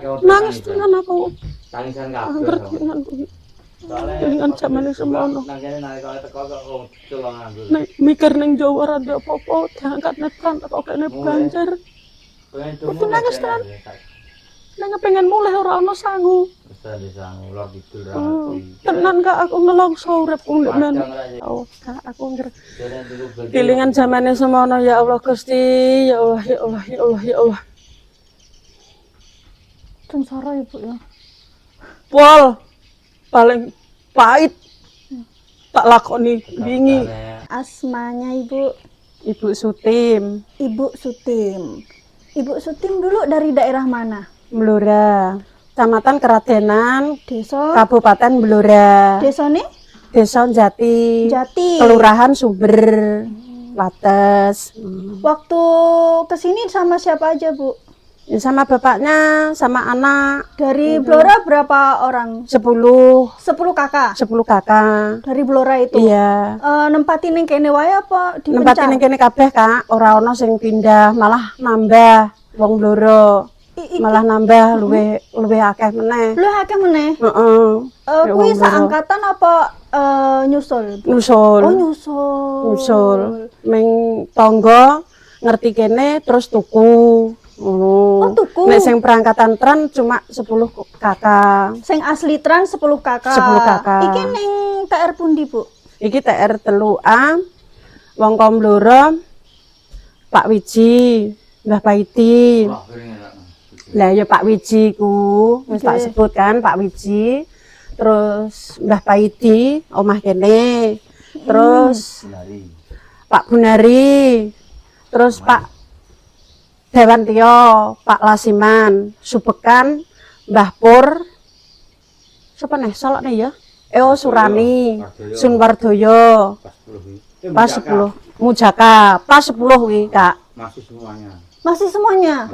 Nangis tenan aku. Tangisan Angger kabeh. dengan dengan zamane semono. Nang kene nalika teko kok culung nganggur. Nek mikir ning Jawa rada apa-apa diangkat netan kok kene banjir. Aku nangis tenan. Nang pengen mulih ora ono sangu. Wis disang ulur kidul ra ngerti. Tenan Kak aku ngelongso uripku ndek men. Oh, Kak aku ngger. Kelingan zamane semono ya Allah Gusti, ya Allah ya Allah ya Allah ya Allah. Sengsara Ibu ya. Pol paling pahit tak lakoni wingi. Asmanya Ibu? Ibu Sutim. Ibu Sutim. Ibu Sutim dulu dari daerah mana? Blora, Kecamatan Keradenan, Desa? Kabupaten Blora. Desa nih? Desa Jati. Jati. Kelurahan Sumber, Wates. Waktu kesini sama siapa aja Bu? Ya, sama bapaknya, sama anak. Dari Blora berapa orang? 10 kakak? 10 kakak. Dari Blora itu? Iya. Nempatin yang kene wae apa dipencar? Nempatin yang kene kabeh Kak, ora ono sing pindah, malah nambah wong Blora. Malah nambah luwih akeh meneh. Luwih akeh meneh? Heeh. Kuwi seangkatan apa nyusul? Nyusul. Oh, nyusul. Nyusul. Ming tangga ngerti kene terus tuku. Oh, tuku. Nek sing perangkatan tran cuma 10 kakak. Sing asli tran 10 kakak. 10 kakak. Iki ning TR pundi, Bu? Iki TR 3A. Wong Komblora Pak Wiji, Mbah Paiti. Lah ya Pak Wiji ku, wis tak sebut kan Pak Wiji. Terus Mbah Paiti, omah kene. Terus Pak Bunari. Terus Pak Dewantio, Pak Lasiman, Subekan, Mbah Pur. Sapa nih salok nih ya? Eo Surani, Sunwardoyo. Pas 10. Mujaka, pas 10 kuwi, Kak. Masih semuanya. Masih semuanya?